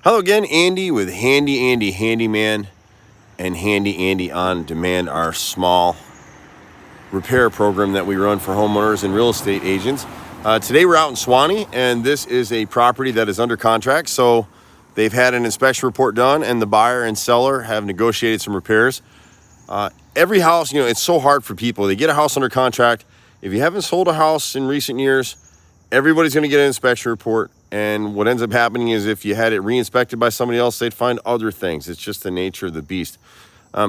Hello again, Andy with Handy Andy Handyman and Handy Andy On Demand, our small repair program that we run for homeowners and real estate agents. Today we're out in Suwanee, and this is a property that is under contract. So they've had an inspection report done, and the buyer and seller have negotiated some repairs. Every house, it's so hard for people. They get a house under contract. If you haven't sold a house in recent years, everybody's going to get an inspection report. And what ends up happening is if you had it re-inspected by somebody else, they'd find other things. It's just the nature of the beast.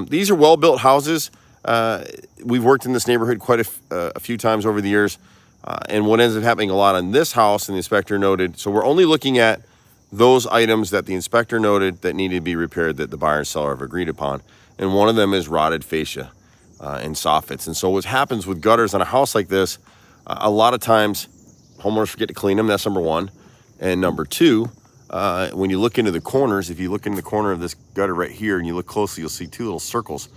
These are well-built houses. We've worked in this neighborhood quite a few times over the years. And what ends up happening a lot on this house, and the inspector noted, so we're only looking at those items that the inspector noted that needed to be repaired that the buyer and seller have agreed upon. And one of them is rotted fascia and soffits. And so what happens with gutters on a house like this, a lot of times homeowners forget to clean them. That's number one. And number two, when you look into the corners, if you look in the corner of this gutter right here and you look closely, you'll see two little circles.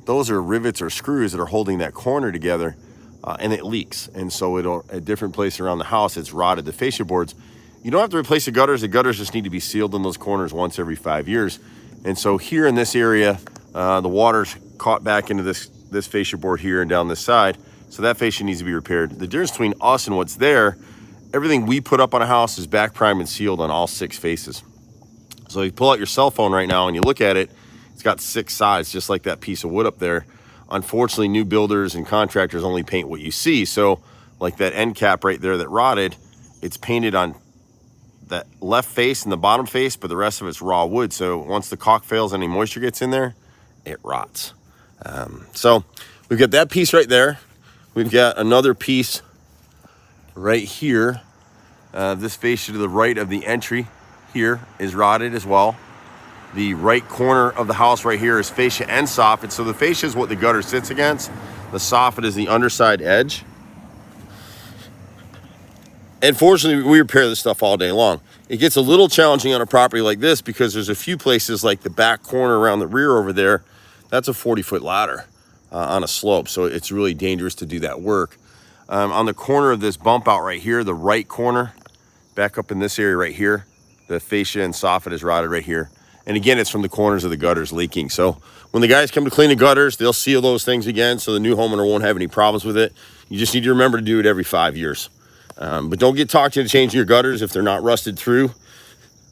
Those are rivets or screws that are holding that corner together, and it leaks. And so at different places around the house, it's rotted the fascia boards. You don't have to replace the gutters. The gutters just need to be sealed in those corners once every 5 years. And so here in this area, the water's caught back into this fascia board here and down this side. So that fascia needs to be repaired. The difference between us and what's there, everything we put up on a house is back primed and sealed on all 6 faces. So you pull out your cell phone right now and you look at it, it's got 6 sides, just like that piece of wood up there. Unfortunately, new builders and contractors only paint what you see. So like that end cap right there that rotted, it's painted on that left face and the bottom face, but the rest of it's raw wood. So once the caulk fails, any moisture gets in there, it rots. So we've got that piece right there. We've got another piece right here. This fascia to the right of the entry here is rotted as well. The right corner of the house right here is fascia and soffit. So the fascia is what the gutter sits against. The soffit is the underside edge. And fortunately, we repair this stuff all day long. It gets a little challenging on a property like this because there's a few places like the back corner around the rear over there. That's a 40-foot ladder on a slope. So it's really dangerous to do that work. On the corner of this bump out right here, the right corner, back up in this area right here, the fascia and soffit is rotted right here. And again, it's from the corners of the gutters leaking. So when the guys come to clean the gutters, they'll seal those things again so the new homeowner won't have any problems with it. You just need to remember to do it every 5 years. But don't get talked into changing your gutters if they're not rusted through.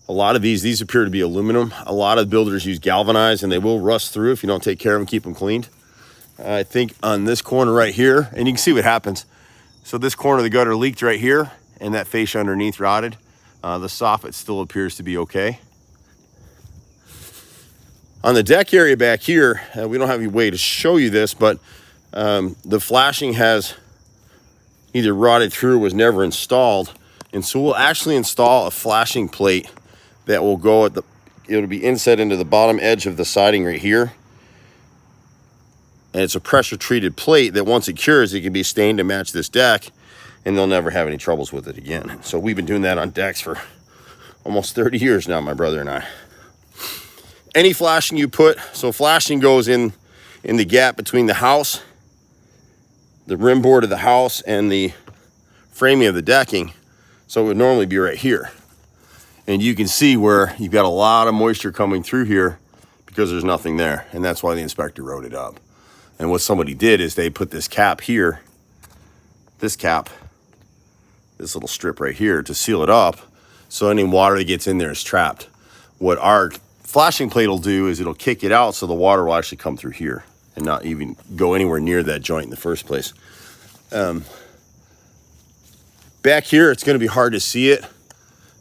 A lot of these appear to be aluminum. A lot of builders use galvanized, and they will rust through if you don't take care of them, keep them cleaned. I think on this corner right here, and you can see what happens. So this corner of the gutter leaked right here, and that fascia underneath rotted. The soffit still appears to be okay. On the deck area back here, we don't have any way to show you this, but the flashing has either rotted through or was never installed. And so we'll actually install a flashing plate that will go it'll be inset into the bottom edge of the siding right here. And it's a pressure treated plate that once it cures, it can be stained to match this deck, and they'll never have any troubles with it again. So we've been doing that on decks for almost 30 years now, my brother and I. Any flashing you put, so flashing goes in the gap between the house, the rim board of the house, and the framing of the decking. So it would normally be right here. And you can see where you've got a lot of moisture coming through here because there's nothing there. And that's why the inspector wrote it up. And what somebody did is they put this cap here, this little strip right here to seal it up. So any water that gets in there is trapped. What our flashing plate will do is it'll kick it out so the water will actually come through here and not even go anywhere near that joint in the first place. Back here, it's going to be hard to see it.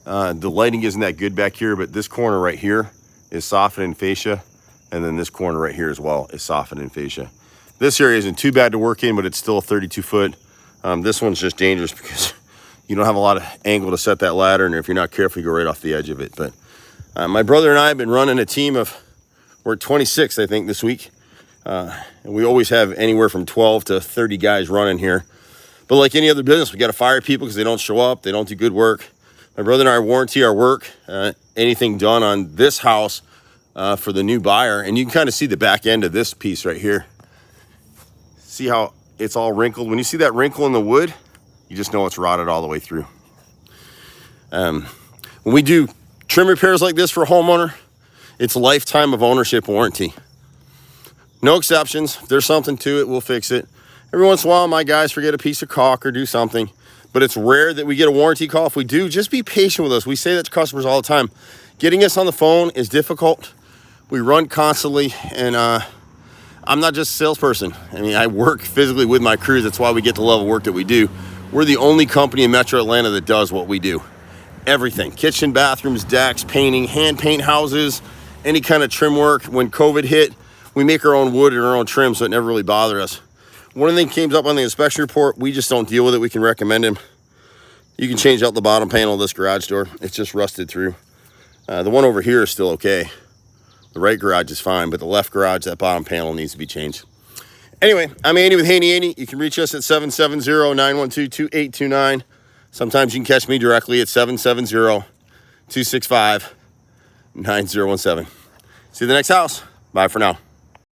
The lighting isn't that good back here, but this corner right here is soffit and fascia, and then this corner right here as well is soffit and fascia. This area isn't too bad to work in, but it's still a 32-foot. This one's just dangerous because you don't have a lot of angle to set that ladder, and if you're not careful, you go right off the edge of it. But my brother and I have been running a team we're at 26, I think, this week. And we always have anywhere from 12 to 30 guys running here. But like any other business, we got to fire people because they don't show up, they don't do good work. My brother and I warranty our work. Anything done on this house for the new buyer, and you can kind of see the back end of this piece right here. See how it's all wrinkled? When you see that wrinkle in the wood, you just know it's rotted all the way through. When we do Trim repairs like this for a homeowner, it's a lifetime of ownership warranty. No exceptions. If there's something to it, we'll fix it. Every once in a while, my guys forget a piece of caulk or do something, but it's rare that we get a warranty call. If we do, just be patient with us. We say that to customers all the time. Getting us on the phone is difficult. We run constantly, and I'm not just a salesperson. I mean, I work physically with my crews. That's why we get the level of work that we do. We're the only company in Metro Atlanta that does what we do. Everything, kitchen, bathrooms, decks, painting, hand paint houses, any kind of trim work. When COVID hit, we make our own wood and our own trim, so it never really bothered us. One of the things came up on the inspection report, we just don't deal with it. We can recommend them. You can change out the bottom panel of this garage door. It's just rusted through. The one over here is still okay. The right garage is fine, but the left garage, that bottom panel needs to be changed. Anyway, I'm Andy with Handy Andy. You can reach us at 770-912-2829. Sometimes you can catch me directly at 770-265-9017. See you at the next house. Bye for now.